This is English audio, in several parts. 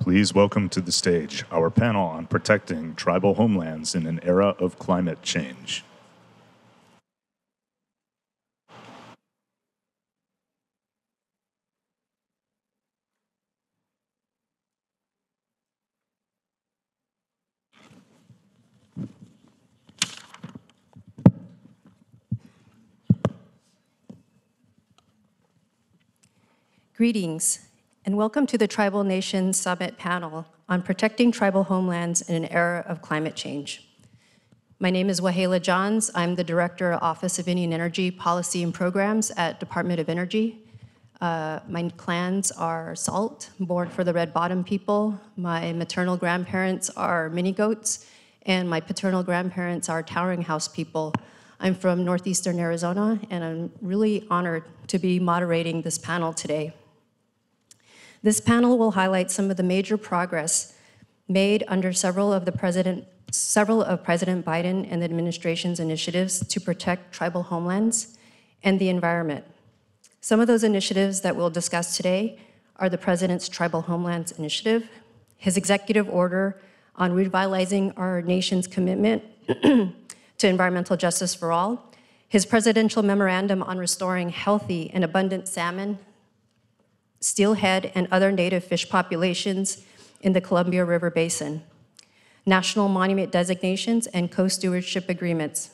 Please welcome to the stage our panel on protecting tribal homelands in an era of climate change. Greetings, and welcome to the Tribal Nations Summit panel on protecting tribal homelands in an era of climate change. My name is Wahleah Johns. I'm the Director of Office of Indian Energy Policy and Programs at Department of Energy. My clans are Salt, born for the Red Bottom people. My maternal grandparents are Mini Goats, and my paternal grandparents are Towering House people. I'm from northeastern Arizona, and I'm really honored to be moderating this panel today. This panel will highlight some of the major progress made under several of President Biden and the administration's initiatives to protect tribal homelands and the environment. Some of those initiatives that we'll discuss today are the President's Tribal Homelands Initiative, his executive order on revitalizing our nation's commitment to environmental justice for all, his presidential memorandum on restoring healthy and abundant salmon, steelhead, and other native fish populations in the Columbia River Basin, national monument designations, and co-stewardship agreements.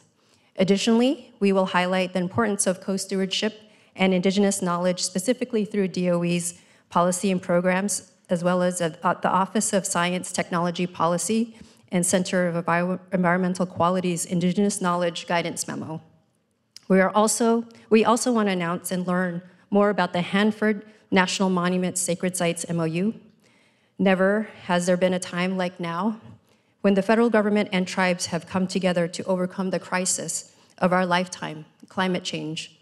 Additionally, we will highlight the importance of co-stewardship and Indigenous knowledge, specifically through DOE's policy and programs, as well as the Office of Science, Technology Policy and Center of Environmental Quality's Indigenous Knowledge Guidance Memo. We also want to announce and learn more about the Hanford National Monument Sacred Sites MOU. Never has there been a time like now when the federal government and tribes have come together to overcome the crisis of our lifetime, climate change.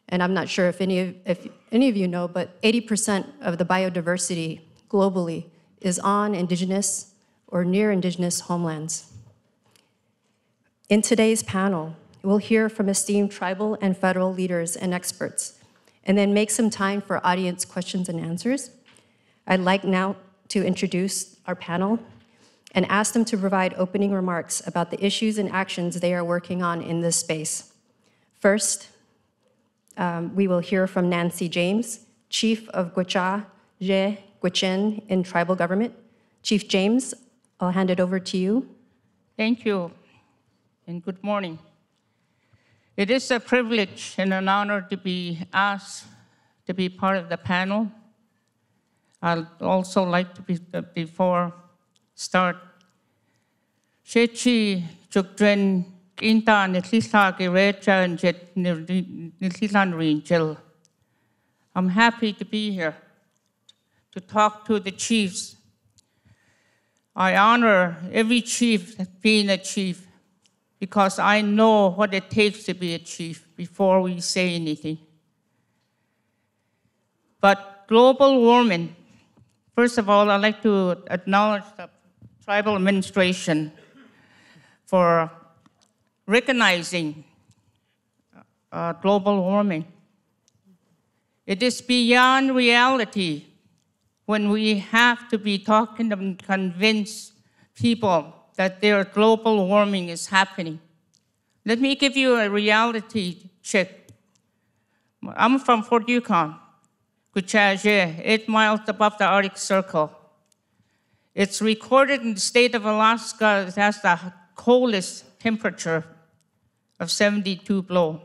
And I'm not sure if any of you know, but 80% of the biodiversity globally is on Indigenous or near Indigenous homelands. In today's panel, we'll hear from esteemed tribal and federal leaders and experts, and then make some time for audience questions and answers. I'd like now to introduce our panel and ask them to provide opening remarks about the issues and actions they are working on in this space. First, we will hear from Nancy James, Chief of Gwichyaa, Zhee, Gwich'in in tribal government. Chief James, I'll hand it over to you. Thank you, and good morning. It is a privilege and an honor to be asked to be part of the panel. I'd also like to, before start, Zhee Chukdren Inta Nitlisha Girecha and Jet Nitlisan Rinjil. I'm happy to be here to talk to the chiefs. I honor every chief being a chief, because I know what it takes to be a chief before we say anything. But global warming, first of all, I'd like to acknowledge the tribal administration for recognizing global warming. It is beyond reality when we have to be talking and convince people that their global warming is happening. Let me give you a reality check. I'm from Fort Yukon, Gwichyaa, 8 miles above the Arctic Circle. It's recorded in the state of Alaska, it has the coldest temperature of 72 below,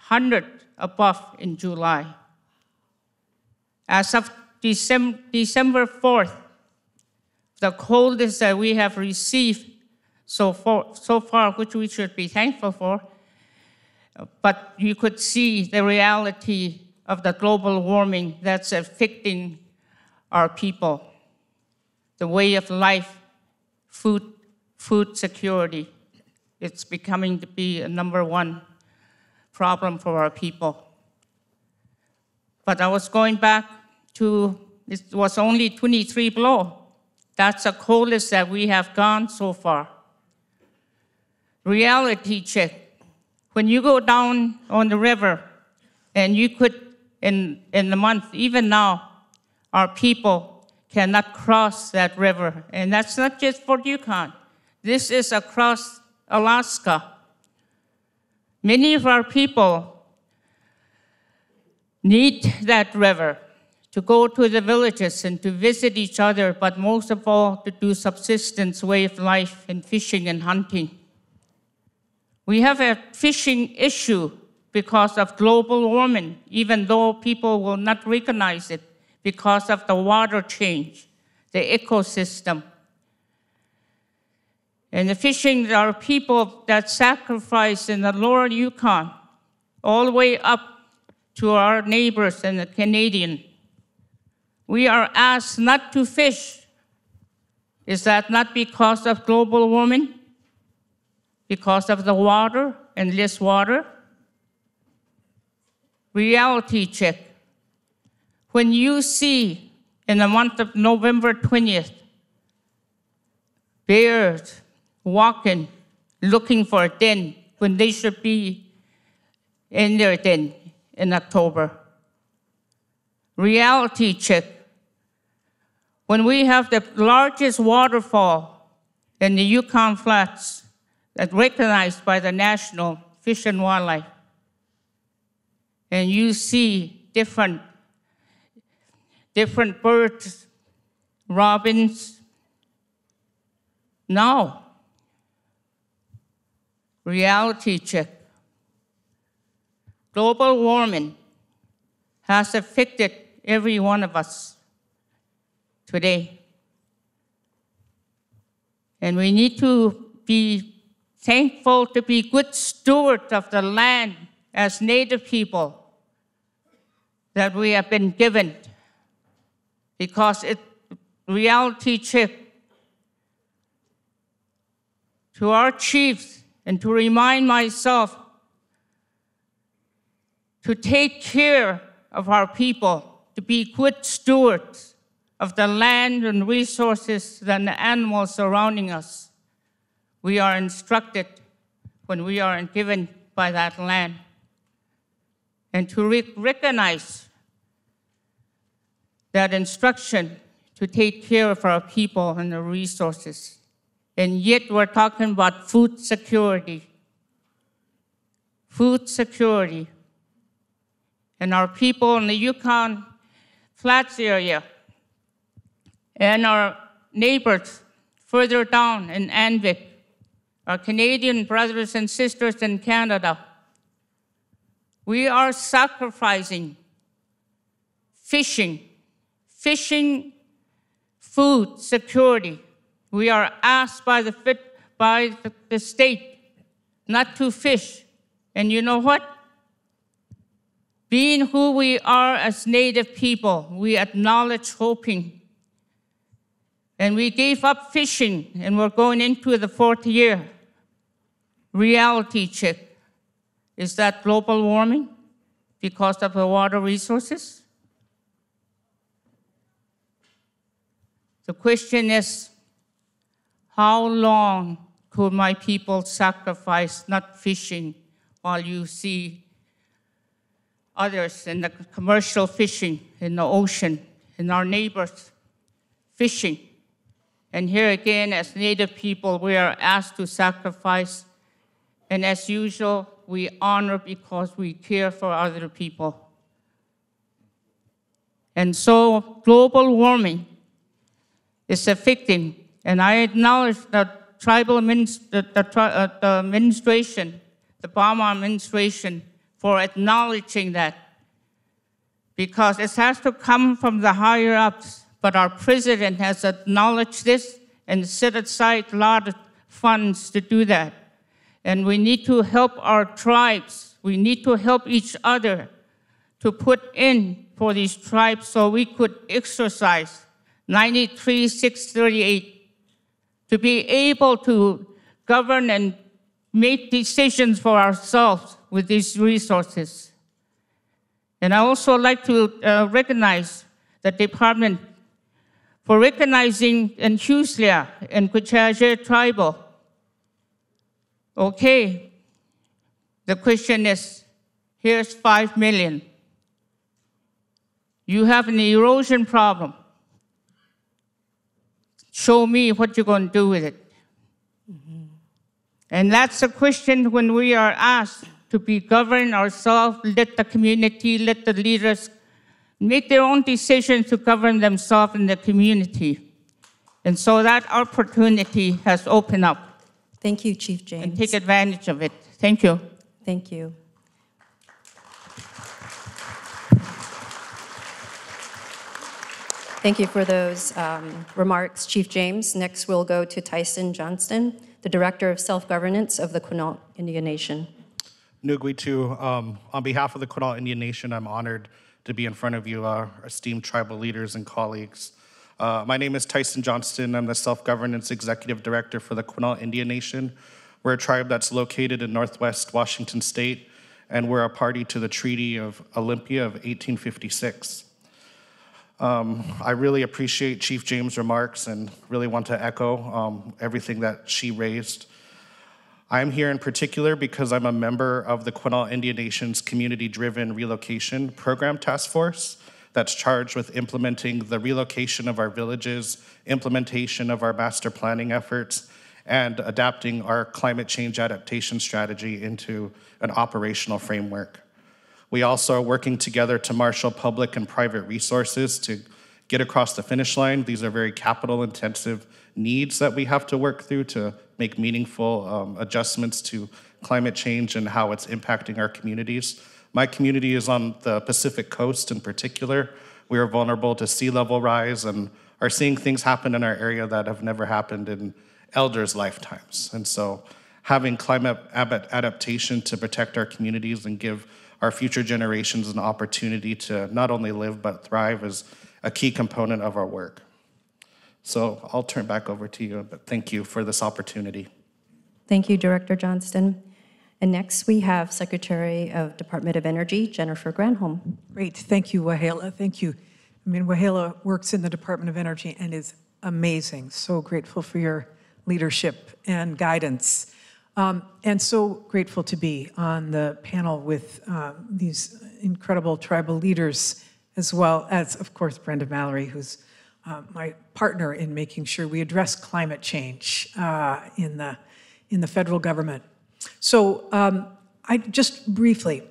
100 above in July. As of December 4th, the coldest that we have received so far, which we should be thankful for, but you could see the reality of the global warming that's affecting our people, the way of life, food security. It's becoming to be a #1 problem for our people. But I was going back to, it was only 23 below. That's the coldest that we have gone so far. Reality check. When you go down on the river, and you could, in the month, even now, our people cannot cross that river. And that's not just for Yukon. This is across Alaska. Many of our people need that river to go to the villages and to visit each other, but most of all, to do subsistence way of life and fishing and hunting. We have a fishing issue because of global warming, even though people will not recognize it, because of the water change, the ecosystem. And the fishing are people that sacrifice in the lower Yukon, all the way up to our neighbors and the Canadian. We are asked not to fish. Is that not because of global warming? Because of the water and less water? Reality check. When you see in the month of November 20th, bears walking, looking for a den when they should be in their den in October. Reality check. When we have the largest waterfall in the Yukon Flats that's recognized by the National Fish and Wildlife, and you see different birds, robins. Now, reality check. Global warming has affected every one of us today. And we need to be thankful to be good stewards of the land as Native people that we have been given, because it reality check to our chiefs and to remind myself to take care of our people, to be good stewards of the land and resources and the animals surrounding us. We are instructed when we are given by that land. And to recognize that instruction to take care of our people and the resources. And yet we're talking about food security. Food security. And our people in the Yukon Flats area and our neighbors further down in Anvik, our Canadian brothers and sisters in Canada, we are sacrificing fishing food security. We are asked by the state not to fish. And you know what? Being who we are as Native people, we acknowledge hoping. And we gave up fishing, and we're going into the 4th year. Reality check. Is that global warming because of the water resources? The question is, how long could my people sacrifice not fishing while you see others in the commercial fishing in the ocean, and our neighbors fishing? And here again, as Native people, we are asked to sacrifice. And as usual, we honor because we care for other people. And so global warming is affecting, and I acknowledge the tribal administration, the Obama administration, for acknowledging that, because it has to come from the higher ups. But our president has acknowledged this and set aside a lot of funds to do that. And we need to help our tribes. We need to help each other to put in for these tribes so we could exercise 93-638 to be able to govern and make decisions for ourselves with these resources. And I also like to recognize the department for recognizing in Wahleah and Gwich'aa tribal. Okay, the question is, here's $5 million. You have an erosion problem. show me what you're going to do with it. And that's a question when we are asked to be governed ourselves, let the community, let the leaders make their own decisions to govern themselves in the community. And so that opportunity has opened up. Thank you, Chief James. And take advantage of it. Thank you. Thank you. Thank you for those remarks, Chief James. Next, we'll go to Tyson Johnston, the Director of Self-Governance of the Quinault Indian Nation. Gwich'in, on behalf of the Quinault Indian Nation, I'm honored to be in front of you, our esteemed tribal leaders and colleagues. My name is Tyson Johnston. I'm the Self-Governance Executive Director for the Quinault Indian Nation. We're a tribe that's located in Northwest Washington State, and we're a party to the Treaty of Olympia of 1856. I really appreciate Chief James' remarks and really want to echo everything that she raised. I'm here in particular because I'm a member of the Quinault Indian Nation's Community-Driven Relocation Program Task Force that's charged with implementing the relocation of our villages, implementation of our master planning efforts, and adapting our climate change adaptation strategy into an operational framework. We also are working together to marshal public and private resources to get across the finish line. These are very capital-intensive needs that we have to work through to make meaningful adjustments to climate change and how it's impacting our communities. My community is on the Pacific Coast in particular. We are vulnerable to sea level rise and are seeing things happen in our area that have never happened in elders' lifetimes. And so having climate adaptation to protect our communities and give our future generations an opportunity to not only live but thrive is a key component of our work. So I'll turn back over to you, but thank you for this opportunity. Thank you, Director Johnston. And next we have Secretary of Department of Energy, Jennifer Granholm. Great, thank you, Wahleah, thank you. I mean, Wahleah works in the Department of Energy and is amazing. So grateful for your leadership and guidance. And so grateful to be on the panel with these incredible tribal leaders, as well as, of course, Brenda Mallory, who's my partner in making sure we address climate change in the federal government. So I just briefly,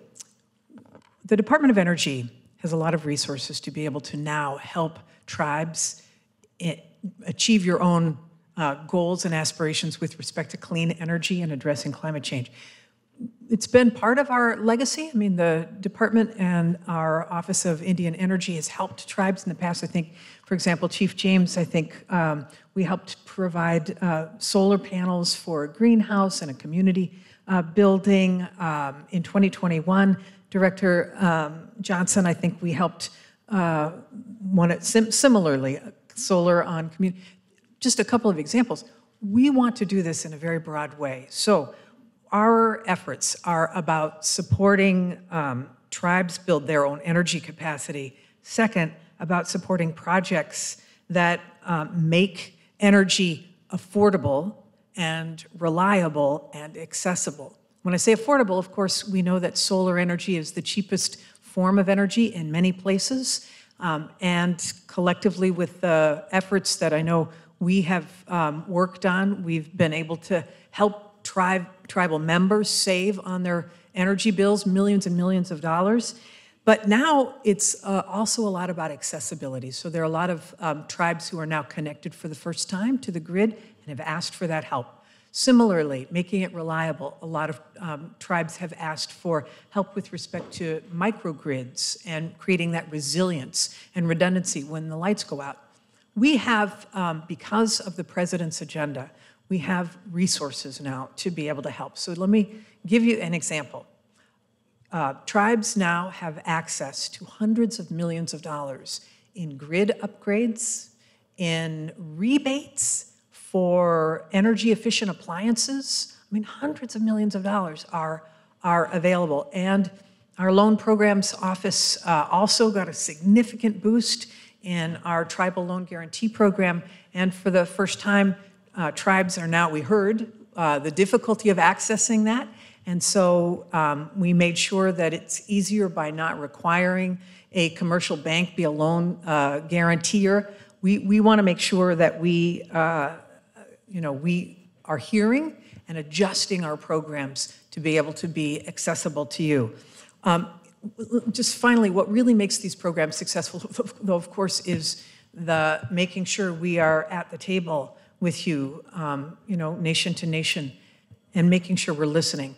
the Department of Energy has a lot of resources to be able to now help tribes achieve your own goals and aspirations with respect to clean energy and addressing climate change. It's been part of our legacy. I mean, the department and our Office of Indian Energy has helped tribes in the past. I think, for example, Chief James, I think we helped provide solar panels for a greenhouse and a community building. In 2021, Director Johnston, I think we helped similarly, solar on community. Just a couple of examples. We want to do this in a very broad way. So our efforts are about supporting tribes build their own energy capacity. Second, about supporting projects that make energy affordable and reliable and accessible. When I say affordable, of course, we know that solar energy is the cheapest form of energy in many places. And collectively with the efforts that I know we have worked on, we've been able to help tribal members save on their energy bills, millions and millions of dollars. But now it's also a lot about accessibility. So there are a lot of tribes who are now connected for the first time to the grid and have asked for that help. Similarly, making it reliable, a lot of tribes have asked for help with respect to microgrids and creating that resilience and redundancy when the lights go out. We have, because of the president's agenda, we have resources now to be able to help. So let me give you an example. Tribes now have access to hundreds of millions of dollars in grid upgrades, in rebates for energy efficient appliances. I mean, hundreds of millions of dollars are available. And our loan programs office also got a significant boost in our tribal loan guarantee program. And for the first time, tribes are now, we heard the difficulty of accessing that. And so we made sure that it's easier by not requiring a commercial bank be a loan guarantor. we want to make sure that we are hearing and adjusting our programs to be able to be accessible to you. Just finally, what really makes these programs successful, though, of course, is the making sure we are at the table with you, nation to nation, and making sure we're listening.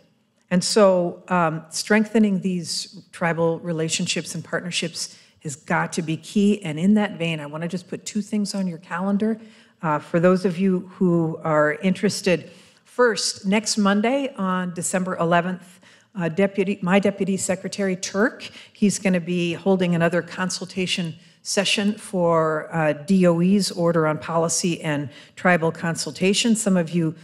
And so strengthening these tribal relationships and partnerships has got to be key. And in that vein, I want to just put two things on your calendar. For those of you who are interested, first, next Monday on December 11th, my Deputy Secretary, Turk, he's going to be holding another consultation session for DOE's Order on Policy and Tribal Consultation. Some of you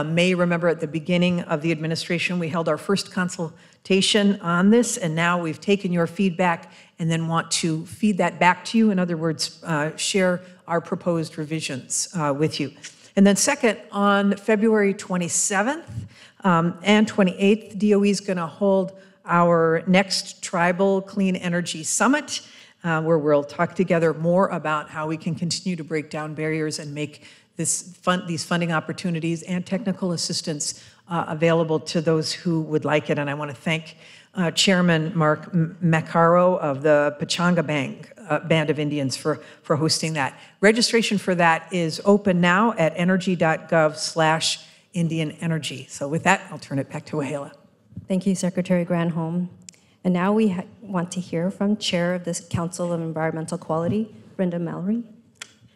may remember at the beginning of the administration, we held our first consultation on this, and now we've taken your feedback and then want to feed that back to you. In other words, share our proposed revisions with you. And then second, on February 27th and 28th, DOE is going to hold our next Tribal Clean Energy Summit, where we'll talk together more about how we can continue to break down barriers and make these funding opportunities and technical assistance available to those who would like it. And I want to thank Chairman Mark Macaro of the Pechanga Band of Indians for hosting that. Registration for that is open now at energy.gov/Indian Energy. So with that, I'll turn it back to Wahleah. Thank you, Secretary Granholm. And now we want to hear from Chair of the Council of Environmental Quality, Brenda Mallory.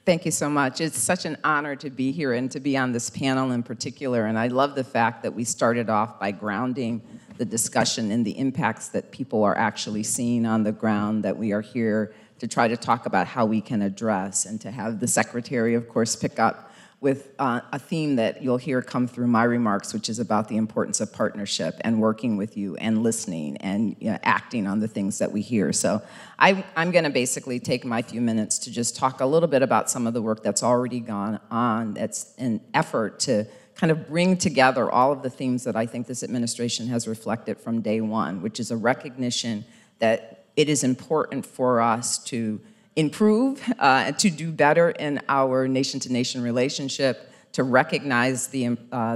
Thank you so much. It's such an honor to be here and to be on this panel in particular. And I love the fact that we started off by grounding the discussion in the impacts that people are actually seeing on the ground, that we are here to try to talk about how we can address, and to have the Secretary, of course, pick up with a theme that you'll hear come through my remarks, which is about the importance of partnership and working with you and listening and acting on the things that we hear. So I'm going to basically take my few minutes to just talk a little bit about some of the work that's already gone on. That's an effort to kind of bring together all of the themes that I think this administration has reflected from day one, which is a recognition that it is important for us to improve, to do better in our nation-to-nation relationship, to recognize the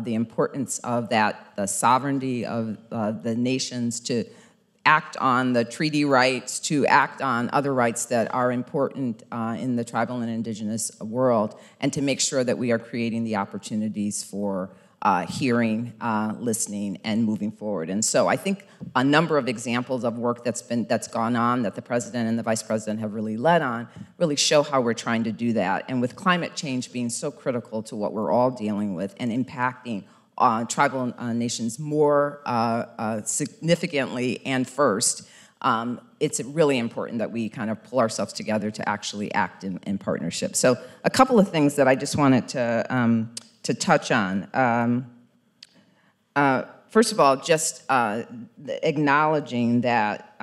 importance of that, the sovereignty of the nations, to act on the treaty rights, to act on other rights that are important in the tribal and indigenous world, and to make sure that we are creating the opportunities for hearing, listening, and moving forward. And so I think a number of examples of work that's gone on, that the President and the Vice President have really led on, really show how we're trying to do that. And with climate change being so critical to what we're all dealing with and impacting tribal nations more significantly and first, it's really important that we kind of pull ourselves together to actually act in partnership. So a couple of things that I just wanted to touch on. First of all, just acknowledging that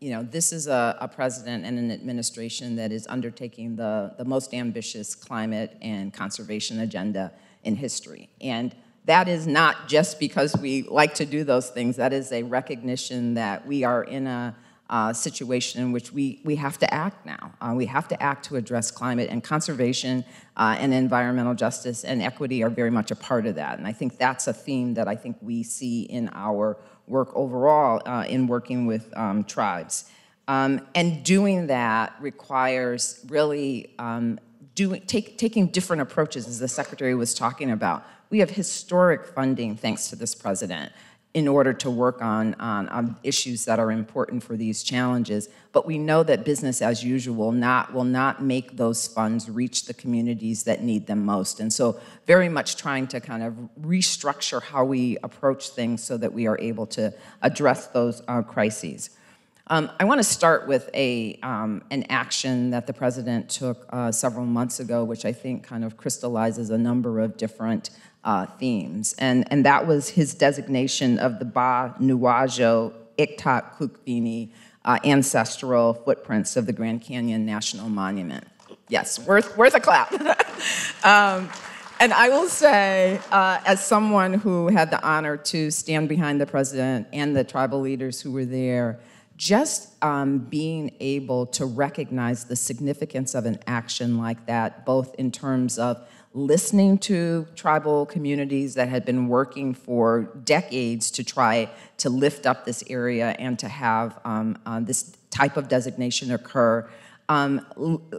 this is a president and an administration that is undertaking the most ambitious climate and conservation agenda in history. And that is not just because we like to do those things. That is a recognition that we are in a situation in which we have to act now. We have to act to address climate, and conservation and environmental justice and equity are very much a part of that. And I think that's a theme that I think we see in our work overall in working with tribes. And doing that requires really taking different approaches, as the Secretary was talking about. We have historic funding, thanks to this president, in order to work on issues that are important for these challenges. But we know that business as usual will not make those funds reach the communities that need them most. And so very much trying to kind of restructure how we approach things so that we are able to address those crises. I want to start with an action that the president took several months ago, which I think kind of crystallizes a number of different themes. And that was his designation of the Ba Nuwajo Iktak Kukbini ancestral footprints of the Grand Canyon National Monument. Yes, worth a clap. And I will say, as someone who had the honor to stand behind the president and the tribal leaders who were there, just being able to recognize the significance of an action like that, both in terms of listening to tribal communities that had been working for decades to try to lift up this area and to have this type of designation occur,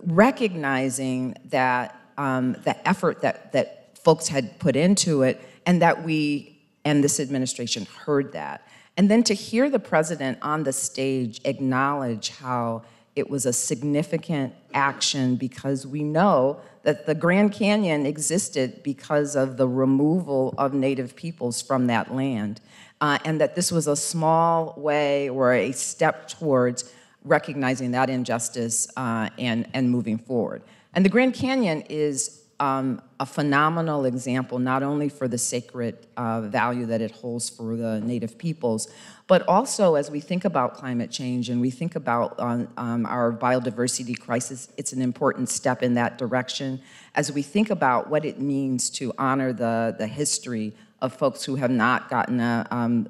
recognizing that the effort that folks had put into it, and that we and this administration heard that. And then to hear the president on the stage acknowledge how it was a significant action, because we know that the Grand Canyon existed because of the removal of Native peoples from that land, and that this was a small way or a step towards recognizing that injustice and moving forward. And the Grand Canyon is a phenomenal example, not only for the sacred value that it holds for the Native peoples, but also as we think about climate change and we think about our biodiversity crisis, it's an important step in that direction. As we think about what it means to honor the history of folks who have not gotten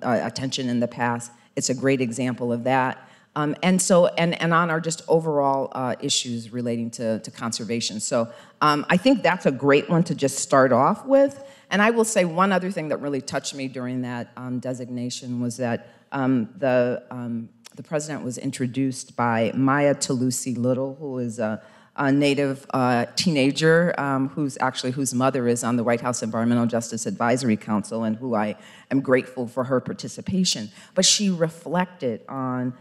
attention in the past, it's a great example of that. And on our just overall issues relating to conservation. So I think that's a great one to just start off with. And I will say one other thing that really touched me during that designation was that the president was introduced by Maya Talusi Little, who is a Native teenager whose mother is on the White House Environmental Justice Advisory Council, and who I am grateful for her participation. But she reflected on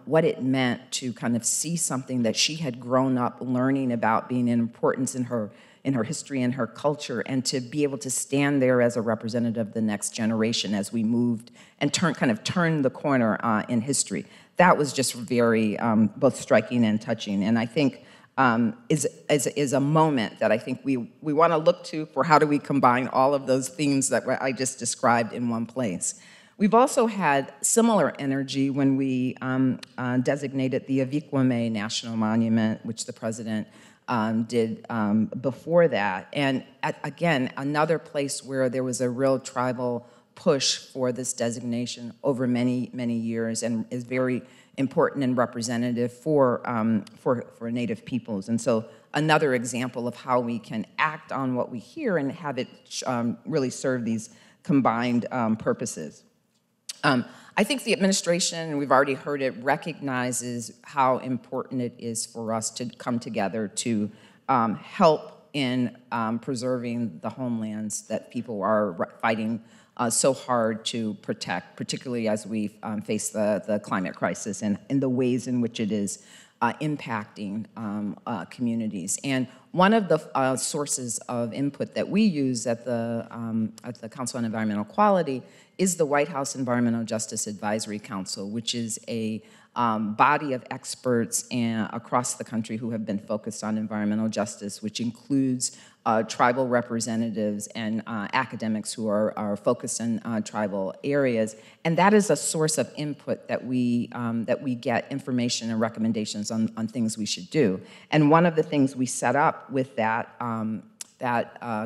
what it meant to kind of see something that she had grown up learning about being an importance in her history and her culture, and to be able to stand there as a representative of the next generation as we moved and turned the corner in history. That was just very both striking and touching, and I think is a moment that I think we want to look to for how do we combine all of those themes that I just described in one place. We've also had similar energy when we designated the Avikwame National Monument, which the president did before that. And again, another place where there was a real tribal push for this designation over many, many years, and is very important and representative for Native peoples. And so another example of how we can act on what we hear and have it really serve these combined purposes. I think the administration, and we've already heard it, recognizes how important it is for us to come together to help in preserving the homelands that people are fighting so hard to protect, particularly as we face the climate crisis and in the ways in which it is impacting communities. And one of the sources of input that we use at the Council on Environmental Quality is the White House Environmental Justice Advisory Council, which is a body of experts across the country who have been focused on environmental justice, which includes tribal representatives and academics who are focused in tribal areas. And that is a source of input that we get information and recommendations on things we should do. And one of the things we set up with that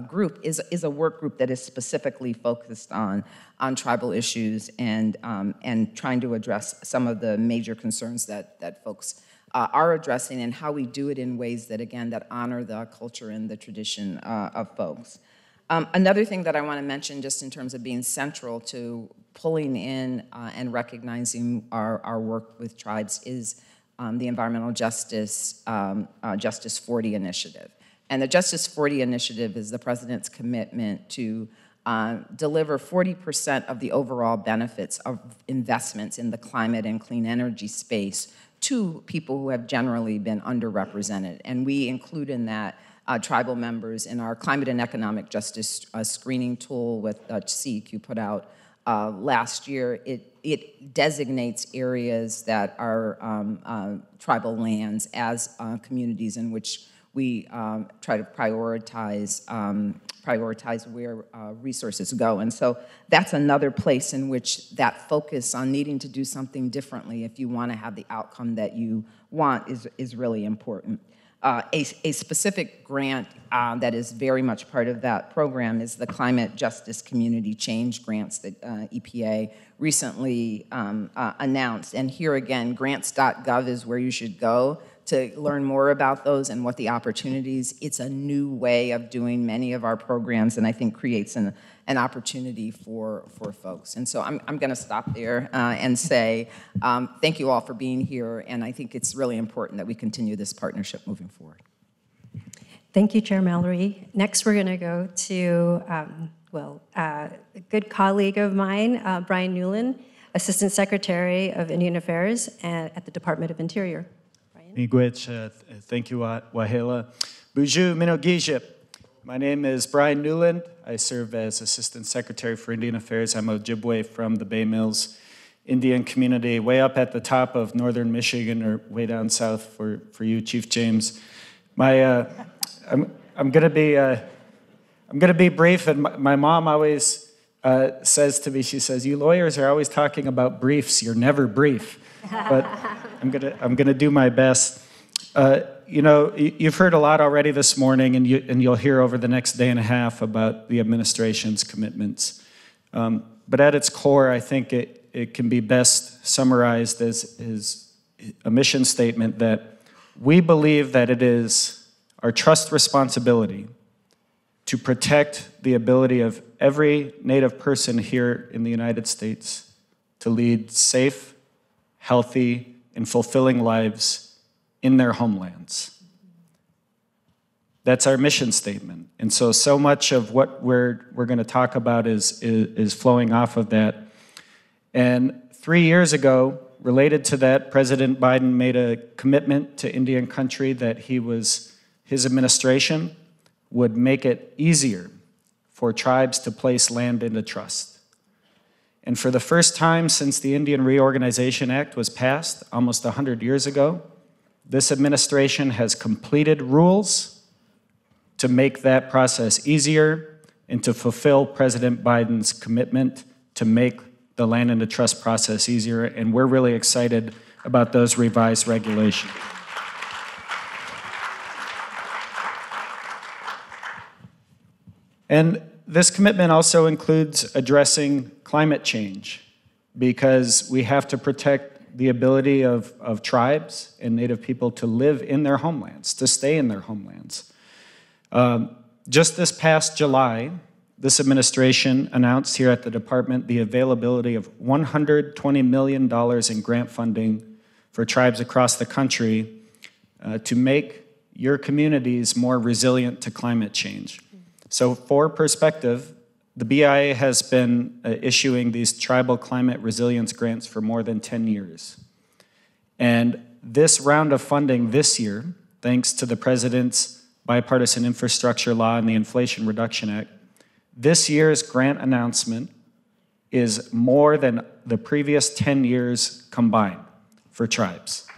group is a work group that is specifically focused on tribal issues and trying to address some of the major concerns that folks are addressing, and how we do it in ways that, again, that honor the culture and the tradition of folks. Another thing that I want to mention, just in terms of being central to pulling in and recognizing our work with tribes, is the Environmental Justice 40 Initiative. And the Justice 40 Initiative is the president's commitment to deliver 40% of the overall benefits of investments in the climate and clean energy space to people who have generally been underrepresented. And we include in that tribal members in our climate and economic justice screening tool with CEQ put out last year. It designates areas that are tribal lands as communities in which we try to prioritize where resources go. And so that's another place in which that focus on needing to do something differently if you want to have the outcome that you want is really important. A specific grant that is very much part of that program is the Climate Justice Community Change Grants that EPA recently announced. And here again, grants.gov is where you should go to learn more about those and what the opportunities. It's a new way of doing many of our programs, and I think creates an opportunity for folks. And so I'm going to stop there and say thank you all for being here, and I think it's really important that we continue this partnership moving forward. Thank you, Chair Mallory. Next, we're going to go to, a good colleague of mine, Bryan Newland, Assistant Secretary of Indian Affairs at the Department of Interior. Miigwech, thank you, Wahleah. Buju Minogijip. My name is Bryan Newland. I serve as Assistant Secretary for Indian Affairs. I'm Ojibwe from the Bay Mills Indian community, way up at the top of northern Michigan, or way down south for you, Chief James. I'm gonna be brief, and my mom always says to me, she says, "You lawyers are always talking about briefs. You're never brief." But I'm gonna do my best. You know, you've heard a lot already this morning, and you'll hear over the next day and a half about the administration's commitments. But at its core, I think it can be best summarized as a mission statement that we believe that it is our trust responsibility to protect the ability of every Native person here in the United States to lead safe, healthy, and fulfilling lives in their homelands. That's our mission statement. And so much of what we're going to talk about is flowing off of that. And 3 years ago, related to that, President Biden made a commitment to Indian country that his administration would make it easier for tribes to place land into trust. And for the first time since the Indian Reorganization Act was passed almost 100 years ago, this administration has completed rules to make that process easier and to fulfill President Biden's commitment to make the land into trust process easier, and we're really excited about those revised regulations. And this commitment also includes addressing climate change, because we have to protect the ability of tribes and Native people to live in their homelands, to stay in their homelands. Just this past July, this administration announced here at the department the availability of $120 million in grant funding for tribes across the country to make your communities more resilient to climate change. So for perspective, the BIA has been issuing these tribal climate resilience grants for more than 10 years. And this round of funding this year, thanks to the President's Bipartisan Infrastructure Law and the Inflation Reduction Act, this year's grant announcement is more than the previous 10 years combined for tribes.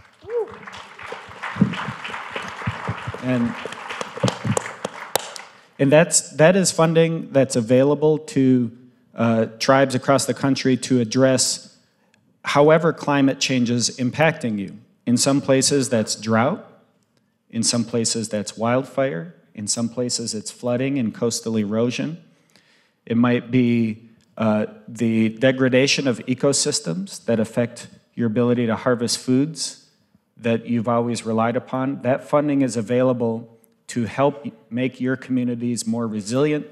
And that is funding that's available to tribes across the country to address however climate change is impacting you. In some places that's drought, in some places that's wildfire, in some places it's flooding and coastal erosion. It might be the degradation of ecosystems that affect your ability to harvest foods that you've always relied upon. That funding is available to help make your communities more resilient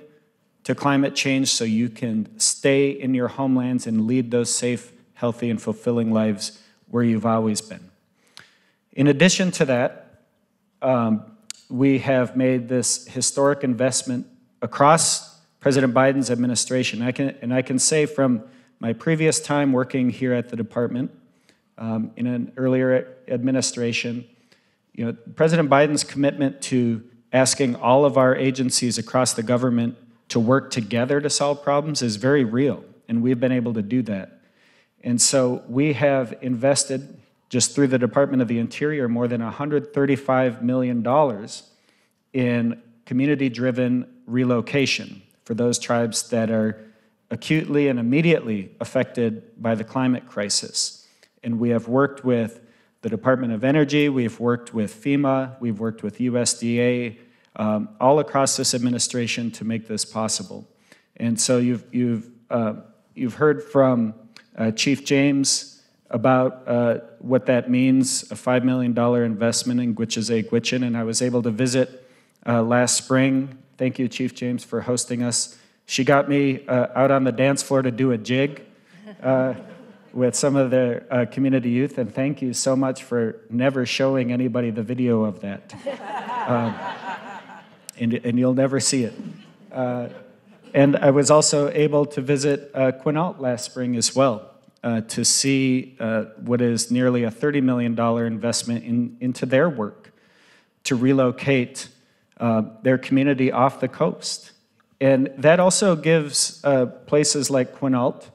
to climate change so you can stay in your homelands and lead those safe, healthy, and fulfilling lives where you've always been. In addition to that, we have made this historic investment across President Biden's administration. I can say from my previous time working here at the department in an earlier administration, you know, President Biden's commitment to asking all of our agencies across the government to work together to solve problems is very real, and we've been able to do that. And so we have invested, just through the Department of the Interior, more than $135 million in community-driven relocation for those tribes that are acutely and immediately affected by the climate crisis. And we have worked with the Department of Energy, we've worked with FEMA, we've worked with USDA, all across this administration to make this possible. And so you've heard from Chief James about what that means, a $5 million investment in Gwich'in, and I was able to visit last spring. Thank you, Chief James, for hosting us. She got me out on the dance floor to do a jig with some of the community youth, and thank you so much for never showing anybody the video of that. And you'll never see it. And I was also able to visit Quinault last spring as well to see what is nearly a $30 million investment into their work to relocate their community off the coast. And that also gives places like Quinault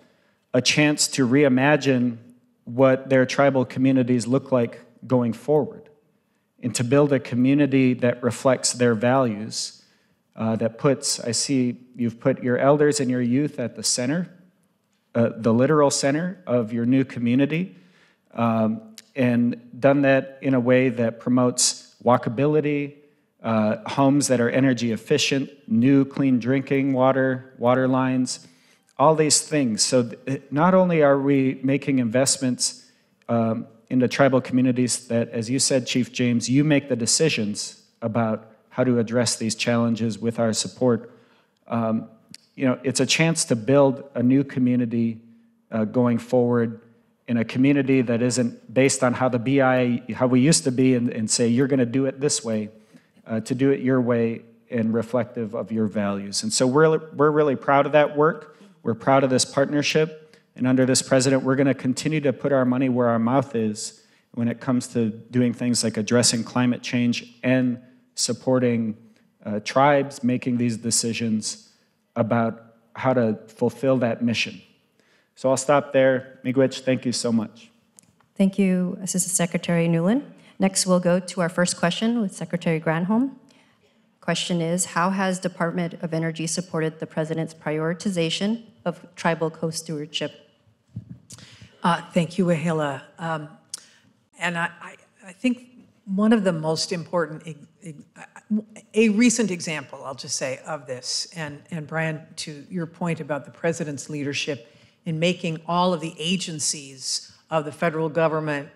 a chance to reimagine what their tribal communities look like going forward, and to build a community that reflects their values, that puts, I see you've put your elders and your youth at the center, the literal center of your new community, and done that in a way that promotes walkability, homes that are energy efficient, new clean drinking water, water lines, all these things. So not only are we making investments into tribal communities that, as you said, Chief James, you make the decisions about how to address these challenges with our support. It's a chance to build a new community going forward, in a community that isn't based on how how we used to be, and say, you're going to do it this way, to do it your way and reflective of your values. And so we're really proud of that work. We're proud of this partnership. And under this president, we're going to continue to put our money where our mouth is when it comes to doing things like addressing climate change and supporting tribes making these decisions about how to fulfill that mission. So I'll stop there. Miigwech, thank you so much. Thank you, Assistant Secretary Newland. Next, we'll go to our first question with Secretary Granholm. Question is, how has Department of Energy supported the President's prioritization of tribal co-stewardship? Thank you, Wahleah. And I think one of the most important, a recent example, I'll just say, of this, and Bryan, to your point about the President's leadership in making all of the agencies of the federal government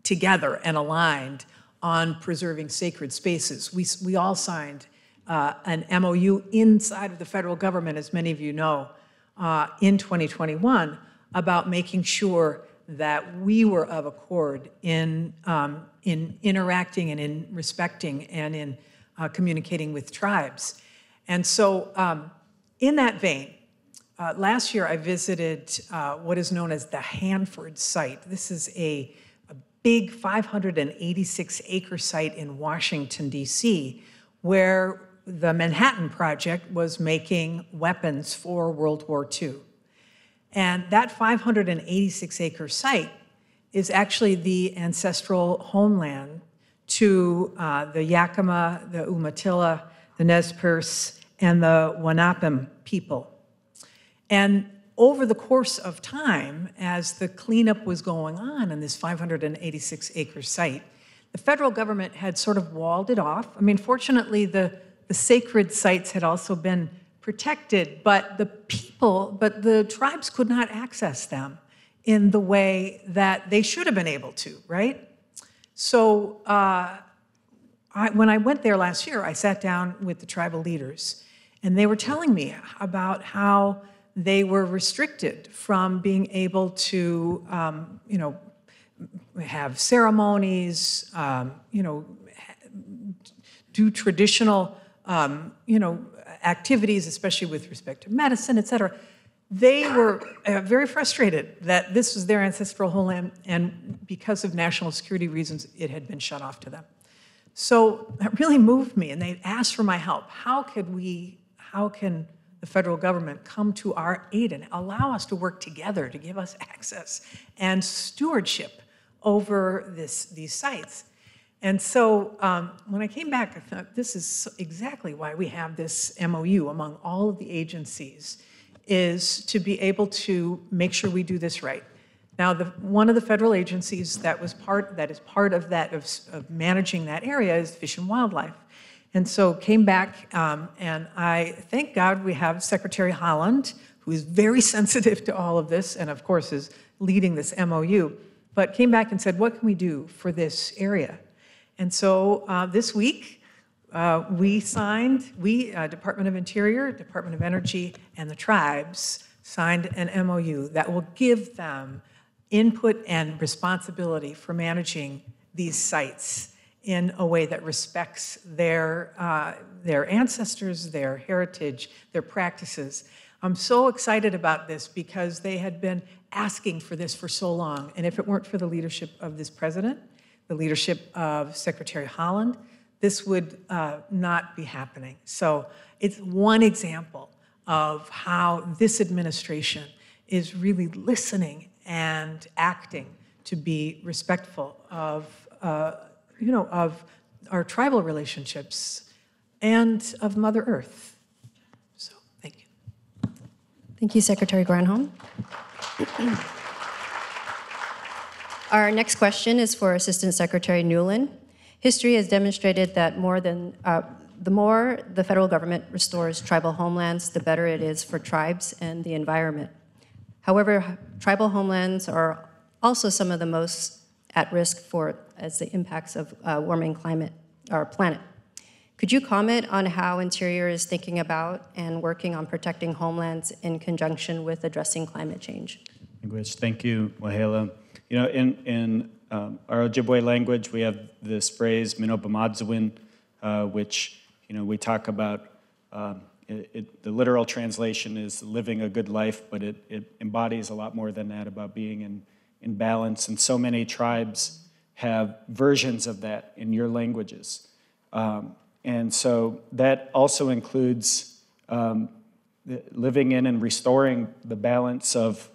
together and aligned on preserving sacred spaces. We all signed an MOU inside of the federal government, as many of you know, in 2021, about making sure that we were of accord in interacting and in respecting and in communicating with tribes. And so in that vein, last year I visited what is known as the Hanford site. This is a big 586-acre site in Washington, D.C., where the Manhattan Project was making weapons for World War II. And that 586-acre site is actually the ancestral homeland to the Yakima, the Umatilla, the Nez Perce, and the Wanapum people. And over the course of time, as the cleanup was going on in this 586-acre site, the federal government had sort of walled it off. I mean, fortunately, the sacred sites had also been protected, but the tribes could not access them in the way that they should have been able to, right? So when I went there last year, I sat down with the tribal leaders, and they were telling me about how they were restricted from being able to, have ceremonies, do traditional, activities, especially with respect to medicine, et cetera. They were very frustrated that this was their ancestral homeland, and because of national security reasons, it had been shut off to them. So that really moved me, and they asked for my help. How can the federal government come to our aid and allow us to work together to give us access and stewardship over these sites? And so when I came back, I thought, this is exactly why we have this MOU among all of the agencies, is to be able to make sure we do this right, Now, one of the federal agencies that is part of that, of managing that area is Fish and Wildlife. And so came back, and I thank God we have Secretary Holland, who is very sensitive to all of this, and of course is leading this MOU, but came back and said, what can we do for this area? And so this week, Department of Interior, Department of Energy, and the tribes signed an MOU that will give them input and responsibility for managing these sites in a way that respects their ancestors, their heritage, their practices. I'm so excited about this because they had been asking for this for so long. And if it weren't for the leadership of this president, the leadership of Secretary Holland, this would not be happening. So it's one example of how this administration is really listening and acting to be respectful of of our tribal relationships and of Mother Earth. So, thank you. Thank you, Secretary Granholm. Our next question is for Assistant Secretary Newland. History has demonstrated that the more the federal government restores tribal homelands, the better it is for tribes and the environment. However, tribal homelands are also some of the most at risk as the impacts of warming climate, our planet. Could you comment on how Interior is thinking about and working on protecting homelands in conjunction with addressing climate change? Thank you, Wahleah. You know, in our Ojibwe language, we have this phrase, Minopamadzwin, which, we talk about, the literal translation is living a good life, but it embodies a lot more than that, about being in balance. And so many tribes have versions of that in your languages. And so that also includes living in and restoring the balance of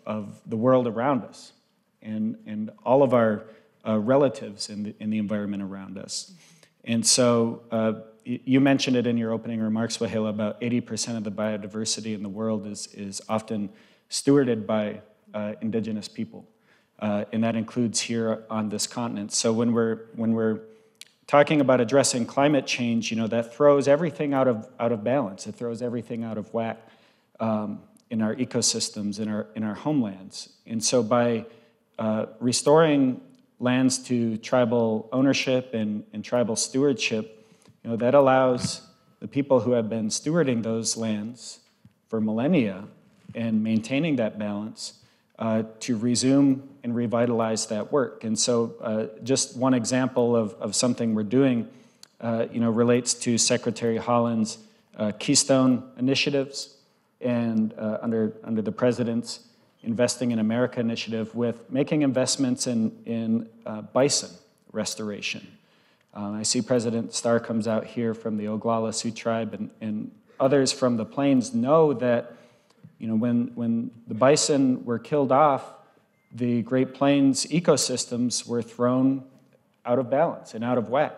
the world around us and all of our relatives in the environment around us. And so you mentioned it in your opening remarks, Wahleah, about 80% of the biodiversity in the world is often stewarded by indigenous people. And that includes here on this continent. So when we're talking about addressing climate change, that throws everything out of balance. It throws everything out of whack in our ecosystems, in our homelands. And so by restoring lands to tribal ownership and tribal stewardship, that allows the people who have been stewarding those lands for millennia and maintaining that balance to resume and revitalize that work. And so just one example of something we're doing, relates to Secretary Holland's Keystone initiatives and under the President's Investing in America initiative, with making investments in bison restoration. I see President Starr comes out here from the Oglala Sioux Tribe, and others from the Plains know that when the bison were killed off, the Great Plains ecosystems were thrown out of balance and out of whack.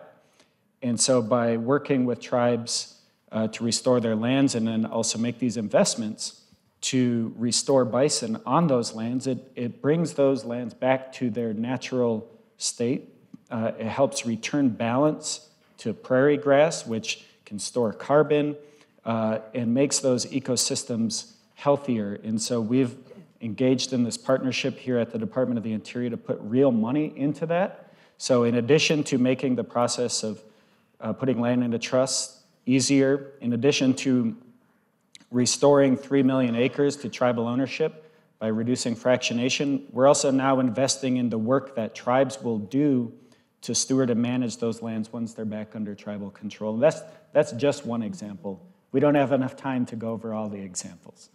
And so by working with tribes to restore their lands and then also make these investments to restore bison on those lands, it brings those lands back to their natural state. It helps return balance to prairie grass, which can store carbon, and makes those ecosystems healthier. And so we've engaged in this partnership here at the Department of the Interior to put real money into that. So in addition to making the process of putting land into trust easier, in addition to restoring 3 million acres to tribal ownership by reducing fractionation, we're also now investing in the work that tribes will do to steward and manage those lands once they're back under tribal control. That's just one example. We don't have enough time to go over all the examples.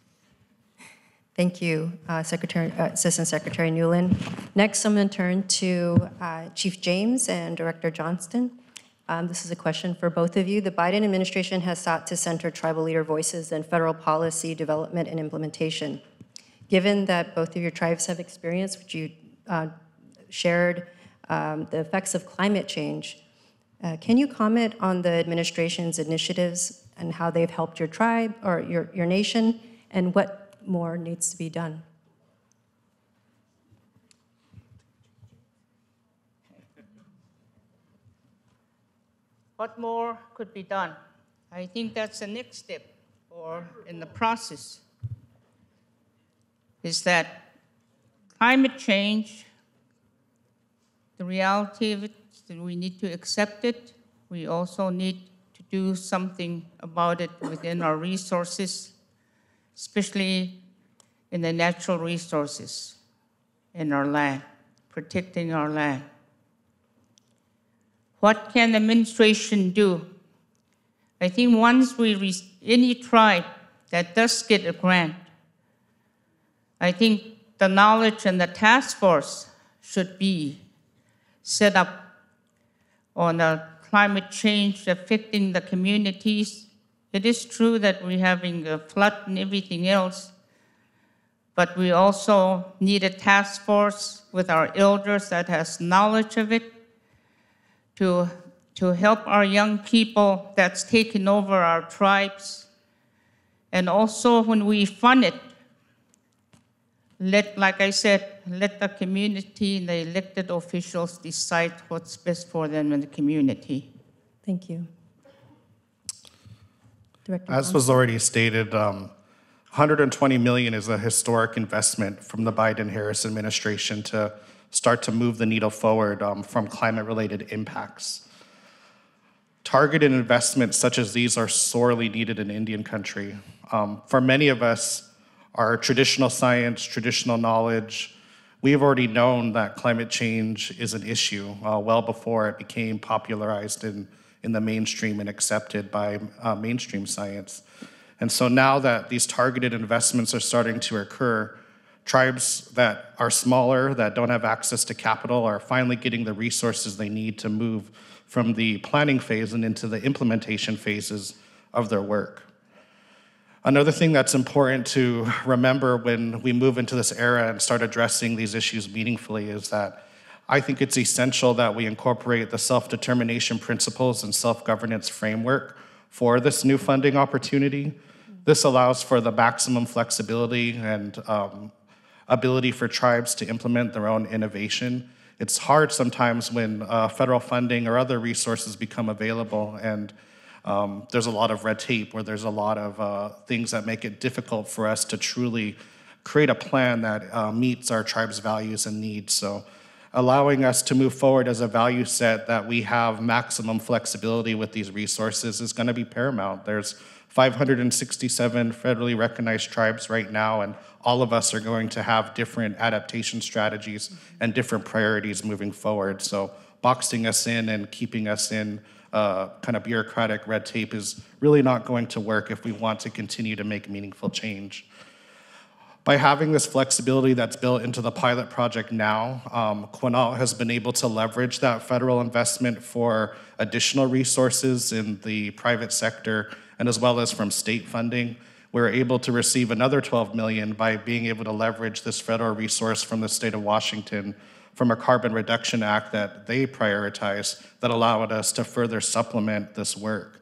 Thank you, Assistant Secretary Newland. Next, I'm going to turn to Chief James and Director Johnston. This is a question for both of you. The Biden administration has sought to center tribal leader voices in federal policy development and implementation. Given that both of your tribes have experience, which you shared, the effects of climate change, can you comment on the administration's initiatives and how they've helped your tribe or your nation, and what more needs to be done? what more could be done? I think that's the next step, or in the process, is that climate change, the reality of it, that we need to accept it. We also need to do something about it within our resources, especially in the natural resources in our land, protecting our land. What can the administration do? I think once any tribe that does get a grant, I think the knowledge and the task force should be set up on a climate change affecting the communities. It is true that we're having a flood and everything else, but we also need a task force with our elders that has knowledge of it to help our young people that's taken over our tribes. And also when we fund it, like I said, let the community and the elected officials decide what's best for them in the community. Thank you. Director As was already stated, $120 million is a historic investment from the Biden-Harris administration to start to move the needle forward from climate-related impacts. Targeted investments such as these are sorely needed in Indian country. For many of us, our traditional science, traditional knowledge, we've already known that climate change is an issue well before it became popularized in the mainstream and accepted by mainstream science. And so now that these targeted investments are starting to occur, tribes that are smaller, that don't have access to capital, are finally getting the resources they need to move from the planning phase and into the implementation phases of their work. Another thing that's important to remember when we move into this era and start addressing these issues meaningfully is that I think it's essential that we incorporate the self-determination principles and self-governance framework for this new funding opportunity. This allows for the maximum flexibility and ability for tribes to implement their own innovation. It's hard sometimes when federal funding or other resources become available and there's a lot of red tape where there's a lot of things that make it difficult for us to truly create a plan that meets our tribe's values and needs. So allowing us to move forward as a value set that we have maximum flexibility with these resources is going to be paramount. There's 567 federally recognized tribes right now, and all of us are going to have different adaptation strategies and different priorities moving forward. So boxing us in and keeping us in kind of bureaucratic red tape is really not going to work if we want to continue to make meaningful change. By having this flexibility that's built into the pilot project now, Quinault has been able to leverage that federal investment for additional resources in the private sector and as well as from state funding. We're able to receive another $12 million by being able to leverage this federal resource from the state of Washington from a carbon reduction act that they prioritize that allowed us to further supplement this work.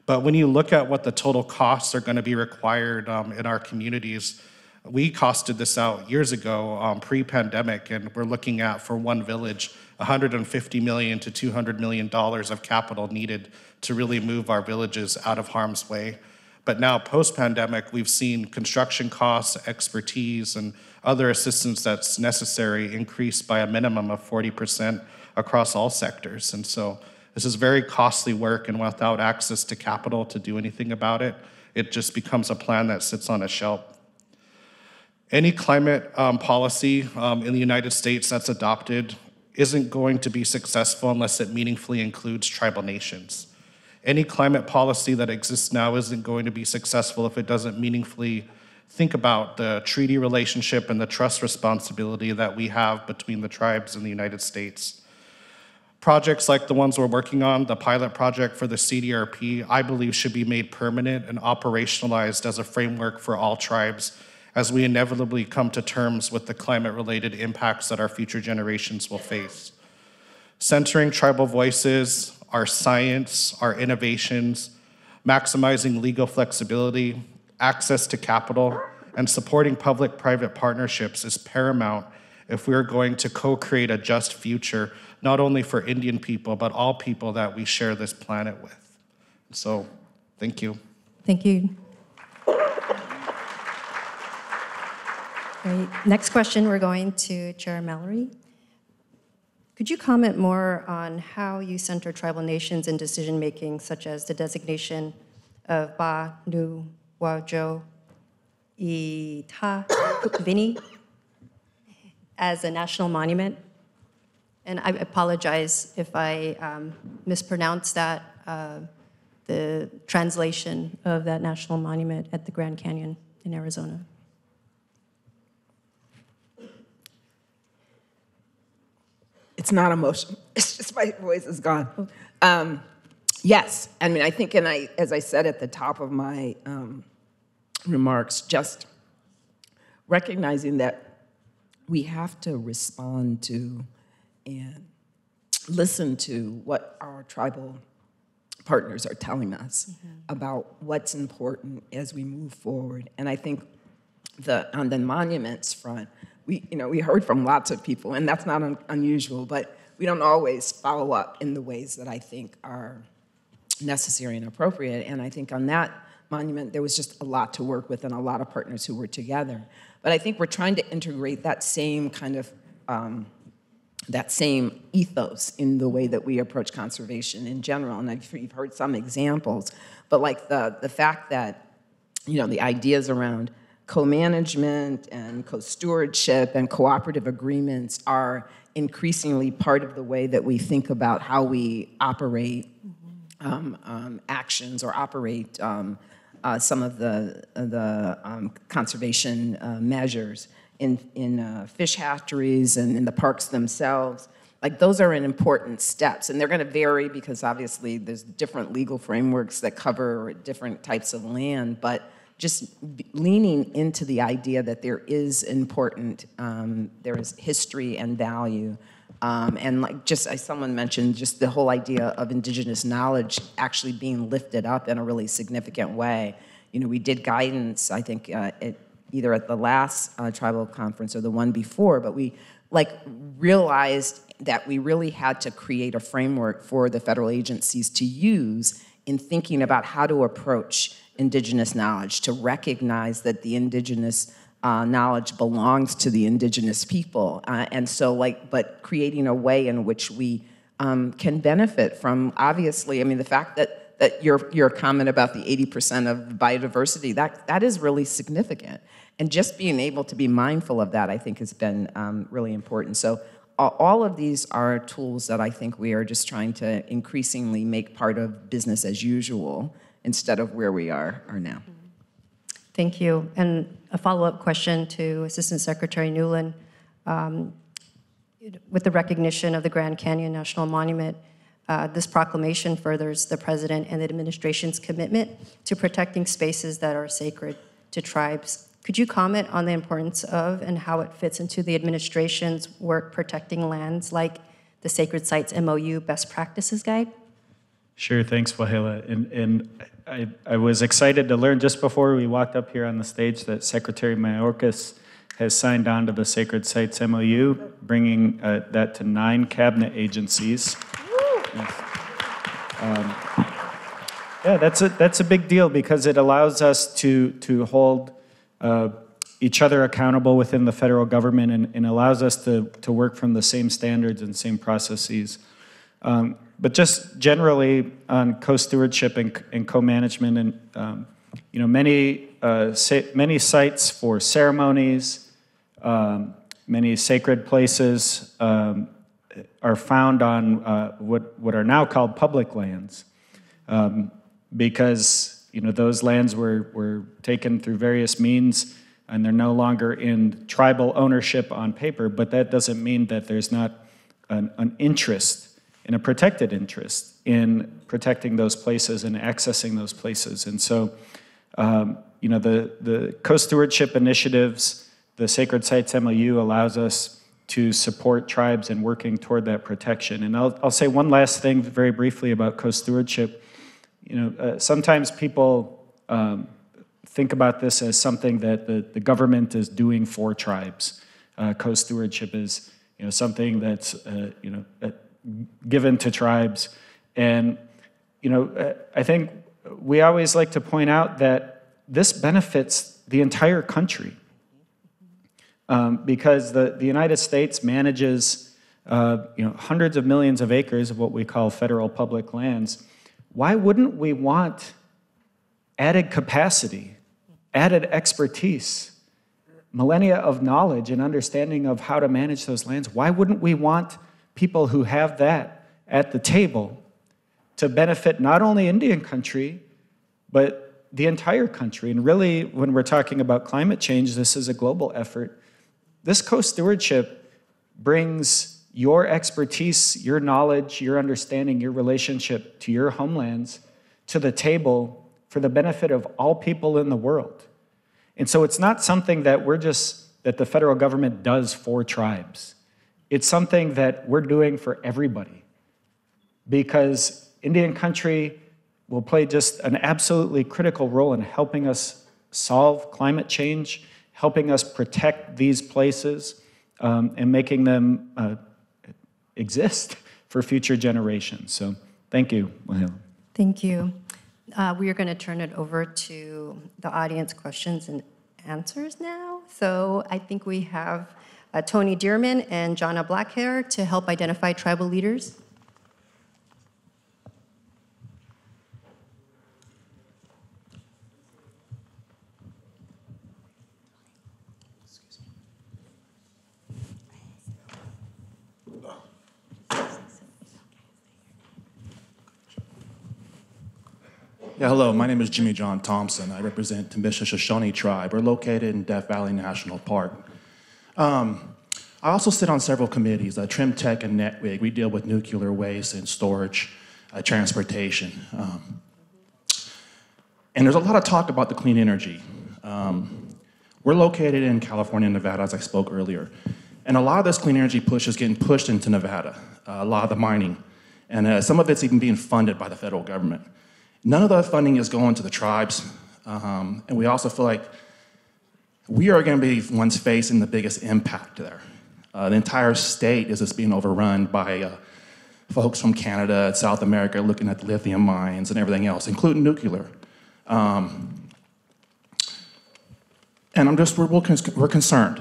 But when you look at what the total costs are going to be required in our communities, we costed this out years ago, pre-pandemic, and we're looking at, for one village, $150 million to $200 million of capital needed to really move our villages out of harm's way. But now, post-pandemic, we've seen construction costs, expertise, and other assistance that's necessary increase by a minimum of 40% across all sectors. And so this is very costly work, and without access to capital to do anything about it, it just becomes a plan that sits on a shelf. Any climate policy in the United States that's adopted isn't going to be successful unless it meaningfully includes tribal nations. Any climate policy that exists now isn't going to be successful if it doesn't meaningfully think about the treaty relationship and the trust responsibility that we have between the tribes in the United States. Projects like the ones we're working on, the pilot project for the CDRP, I believe should be made permanent and operationalized as a framework for all tribes as we inevitably come to terms with the climate-related impacts that our future generations will face. Centering tribal voices, our science, our innovations, maximizing legal flexibility, access to capital, and supporting public-private partnerships is paramount if we are going to co-create a just future not only for Indian people, but all people that we share this planet with. So, thank you. Thank you. Great. Next question, we're going to Chair Mallory. Could you comment more on how you center tribal nations in decision-making, such as the designation of Ba, Nu, Wajo, I, Ta, Vini as a national monument? And I apologize if I mispronounce that, the translation of that national monument at the Grand Canyon in Arizona. It's not emotional. It's just my voice is gone. Yes, I mean, I think, and as I said at the top of my remarks, just recognizing that we have to respond to and listen to what our tribal partners are telling us about what's important as we move forward. And I think on the monuments front, we heard from lots of people, and that's not unusual, but we don't always follow up in the ways that I think are necessary and appropriate. And I think on that monument, there was just a lot to work with and a lot of partners who were together. But I think we're trying to integrate that same kind of, that same ethos in the way that we approach conservation in general. And you've heard some examples, but like the fact that, the ideas around co-management and co-stewardship and cooperative agreements are increasingly part of the way that we think about how we operate actions or operate some of the conservation measures in fish hatcheries and in the parks themselves. Like, those are important steps, and they're going to vary because obviously there's different legal frameworks that cover different types of land, but just leaning into the idea that there is important, there is history and value. And like just as someone mentioned, just the whole idea of indigenous knowledge actually being lifted up in a really significant way. We did guidance, I think, either at the last tribal conference or the one before, but we realized that we really had to create a framework for the federal agencies to use in thinking about how to approach indigenous knowledge, to recognize that the indigenous knowledge belongs to the indigenous people. And so, but creating a way in which we can benefit from, obviously, I mean, the fact that your comment about the 80% of biodiversity, that is really significant. And just being able to be mindful of that, I think, has been really important. So all of these are tools that I think we are just trying to increasingly make part of business as usual instead of where we are now. Thank you. And a follow-up question to Assistant Secretary Newland. With the recognition of the Grand Canyon National Monument, this proclamation furthers the President and the administration's commitment to protecting spaces that are sacred to tribes. Could you comment on the importance of and how it fits into the administration's work protecting lands like the Sacred Sites MOU Best Practices Guide? Sure, thanks, Wahleah. And I was excited to learn just before we walked up here on the stage that Secretary Mayorkas has signed on to the Sacred Sites MOU, bringing that to 9 cabinet agencies. Yeah, that's a big deal because it allows us to hold each other accountable within the federal government and allows us to work from the same standards and same processes. But just generally on co-stewardship and co-management, and many sites for ceremonies, many sacred places are found on what are now called public lands, because those lands were taken through various means, and they're no longer in tribal ownership on paper. But that doesn't mean that there's not an interest. In a protected interest in protecting those places and accessing those places. And so, the co-stewardship initiatives, the Sacred Sites MOU allows us to support tribes in working toward that protection. And I'll say one last thing very briefly about co-stewardship. Sometimes people think about this as something that the government is doing for tribes. Co-stewardship is something that's given to tribes. And, I think we always like to point out that this benefits the entire country because the United States manages, hundreds of millions of acres of what we call federal public lands. Why wouldn't we want added capacity, added expertise, millennia of knowledge and understanding of how to manage those lands? Why wouldn't we want people who have that at the table to benefit not only Indian country, but the entire country? And really, when we're talking about climate change, this is a global effort. This co-stewardship brings your expertise, your knowledge, your understanding, your relationship to your homelands to the table for the benefit of all people in the world. And so it's not something that that the federal government does for tribes. It's something that we're doing for everybody, because Indian country will play just an absolutely critical role in helping us solve climate change, helping us protect these places, and making them exist for future generations. So thank you, Wahleah. Thank you. We are going to turn it over to the audience questions and answers now. So I think we have Tony Dearman and Jonna Blackhair to help identify tribal leaders. Yeah, hello, my name is Jimmy John Thompson. I represent Temesha Shoshone Tribe. We're located in Death Valley National Park. I also sit on several committees, Trim Tech and NetWig. We deal with nuclear waste and storage, transportation. And there's a lot of talk about the clean energy. We're located in California and Nevada, as I spoke earlier. And a lot of this clean energy push is getting pushed into Nevada, a lot of the mining. And some of it's even being funded by the federal government. None of the funding is going to the tribes, and we also feel like we are going to be the ones facing the biggest impact there. The entire state is just being overrun by folks from Canada and South America looking at the lithium mines and everything else, including nuclear. And we're concerned.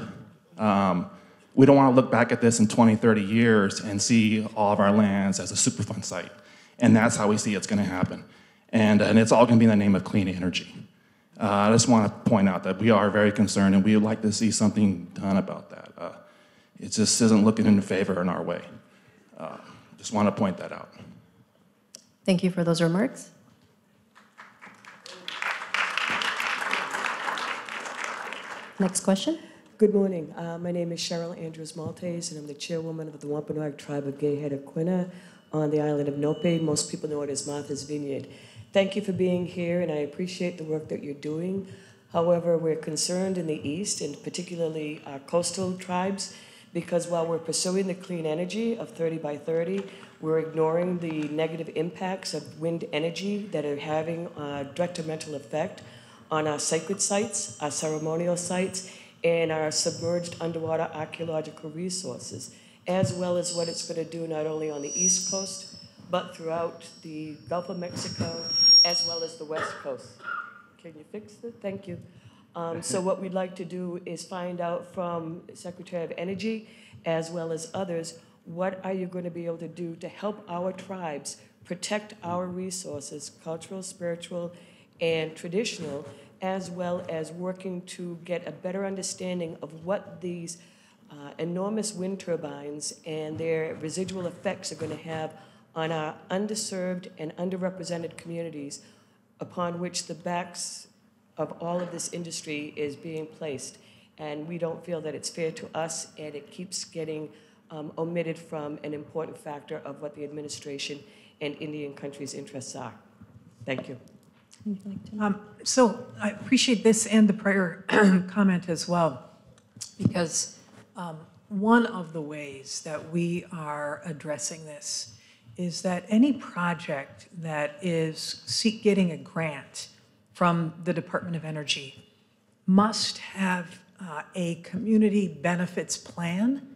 We don't want to look back at this in 20, 30 years and see all of our lands as a Superfund site, and that's how we see it's going to happen. And it's all going to be in the name of clean energy. I just want to point out that we are very concerned, and we would like to see something done about that. It just isn't looking in favor in our way. Just want to point that out. Thank you for those remarks. Next question. Good morning. My name is Cheryl Andrews Maltese, and I'm the chairwoman of the Wampanoag Tribe of Gay Head of Quinault on the island of Nope. Most people know it as Martha's Vineyard. Thank you for being here, and I appreciate the work that you're doing. However, we're concerned in the east, and particularly our coastal tribes, because while we're pursuing the clean energy of 30 by 30, we're ignoring the negative impacts of wind energy that are having a detrimental effect on our sacred sites, our ceremonial sites, and our submerged underwater archaeological resources, as well as what it's going to do not only on the East Coast, but throughout the Gulf of Mexico, as well as the West Coast. Can you fix it? Thank you. So what we'd like to do is find out from Secretary of Energy, as well as others, what are you going to be able to do to help our tribes protect our resources, cultural, spiritual, and traditional, as well as working to get a better understanding of what these enormous wind turbines and their residual effects are going to have on our underserved and underrepresented communities upon which the backs of all of this industry is being placed. And we don't feel that it's fair to us, and it keeps getting omitted from an important factor of what the administration and Indian country's interests are. Thank you. So I appreciate this and the prior comment as well, because one of the ways that we are addressing this is that any project that is getting a grant from the Department of Energy must have a community benefits plan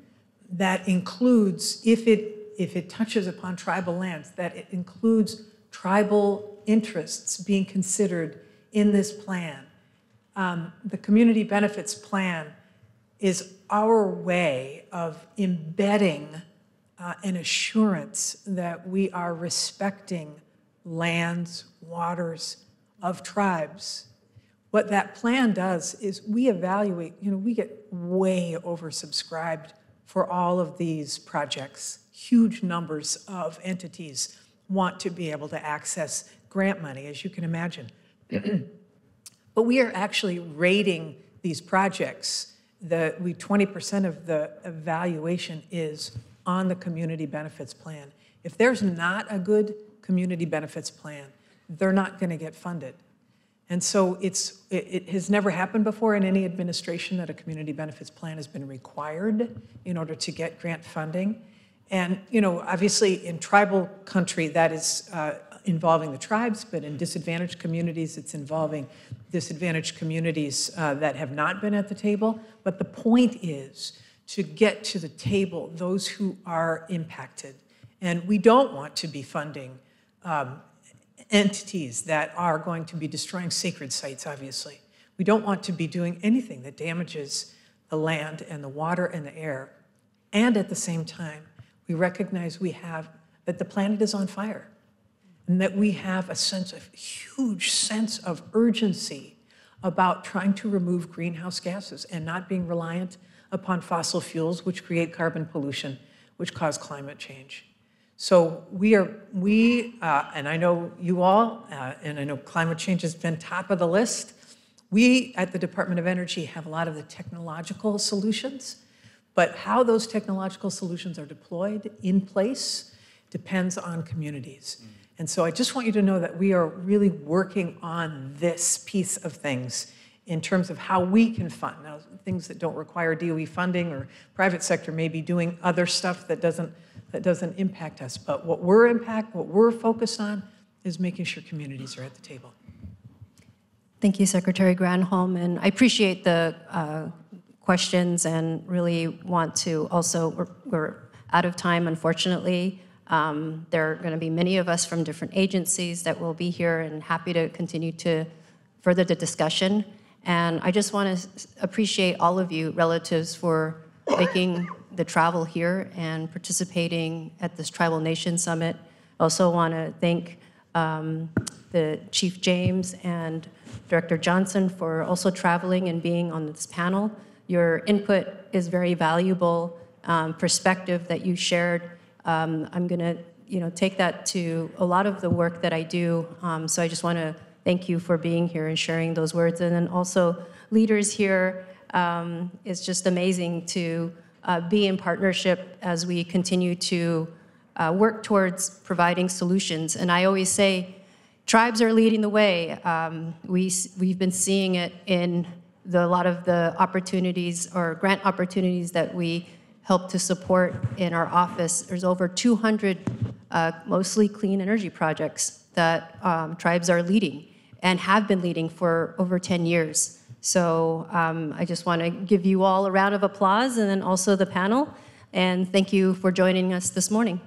that includes, if it if it touches upon tribal lands, that it includes tribal interests being considered in this plan. The community benefits plan is our way of embedding an assurance that we are respecting lands, waters of tribes. What that plan does is we evaluate, we get way oversubscribed for all of these projects. Huge numbers of entities want to be able to access grant money, as you can imagine. But we are actually rating these projects. 20% of the evaluation is on the community benefits plan. If there's not a good community benefits plan, they're not going to get funded. And so it has never happened before in any administration that a community benefits plan has been required in order to get grant funding. And obviously in tribal country that is involving the tribes, but in disadvantaged communities it's involving disadvantaged communities that have not been at the table. But the point is to get to the table those who are impacted. And we don't want to be funding entities that are going to be destroying sacred sites, obviously. We don't want to be doing anything that damages the land and the water and the air. And at the same time, we recognize that the planet is on fire and that we have a huge sense of urgency about trying to remove greenhouse gases and not being reliant upon fossil fuels, which create carbon pollution, which cause climate change. So and I know you all, and I know climate change has been top of the list. We at the Department of Energy have a lot of the technological solutions, but how those technological solutions are deployed in place depends on communities. And so I just want you to know that we are really working on this piece of things in terms of how we can fund. Now, things that don't require DOE funding or private sector may be doing other stuff that doesn't impact us. But what we're focused on is making sure communities are at the table. Thank you, Secretary Granholm, and I appreciate the questions and really want to also, we're out of time, unfortunately. There are going to be many of us from different agencies that will be here and happy to continue to further the discussion. And I just want to appreciate all of you relatives for making the travel here and participating at this Tribal Nation Summit. I also want to thank the Chief James and Director Johnston for also traveling and being on this panel. Your input is very valuable perspective that you shared. I'm going to take that to a lot of the work that I do. So I just want to thank you for being here and sharing those words. And then also leaders here, it's just amazing to be in partnership as we continue to work towards providing solutions. And I always say, tribes are leading the way. We've been seeing it in a lot of the opportunities or grant opportunities that we help to support in our office. There's over 200 mostly clean energy projects that tribes are leading and have been leading for over 10 years. So I just want to give you all a round of applause and then also the panel. And thank you for joining us this morning.